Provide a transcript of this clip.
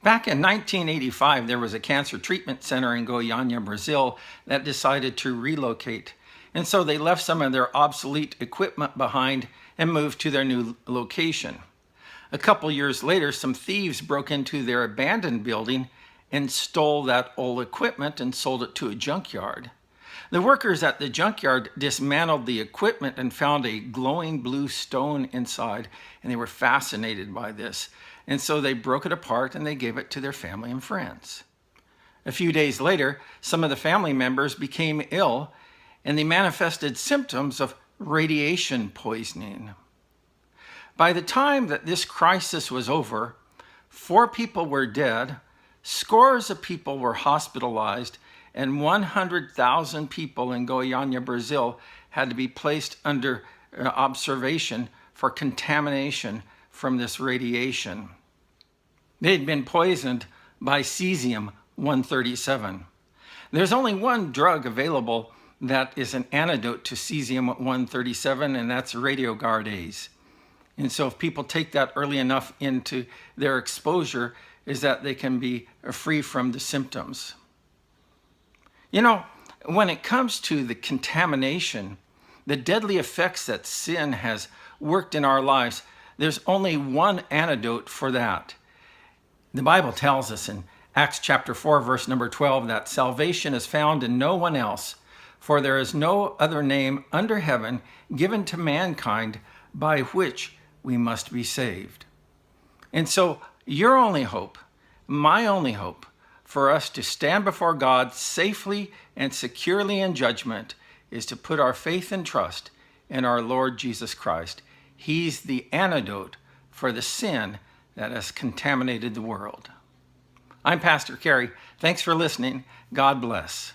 Back in 1985, there was a cancer treatment center in Goiânia, Brazil, that decided to relocate. And so they left some of their obsolete equipment behind and moved to their new location. A couple years later, some thieves broke into their abandoned building and stole that old equipment and sold it to a junkyard. The workers at the junkyard dismantled the equipment and found a glowing blue stone inside, and they were fascinated by this. And so they broke it apart and they gave it to their family and friends. A few days later, some of the family members became ill and they manifested symptoms of radiation poisoning. By the time that this crisis was over, 4 people were dead, scores of people were hospitalized, and 100,000 people in Goiânia, Brazil had to be placed under observation for contamination from this radiation. They had been poisoned by cesium-137. There's only one drug available that is an antidote to cesium-137, and that's radiogardase. And so if people take that early enough into their exposure, is that they can be free from the symptoms. You know, when it comes to the contamination, the deadly effects that sin has worked in our lives, there's only one antidote for that. The Bible tells us in Acts chapter 4, verse number 12, that salvation is found in no one else, for there is no other name under heaven given to mankind by which we must be saved. And so your only hope, my only hope, for us to stand before God safely and securely in judgment is to put our faith and trust in our Lord Jesus Christ. He's the antidote for the sin that has contaminated the world. I'm Pastor Kerry. Thanks for listening. God bless.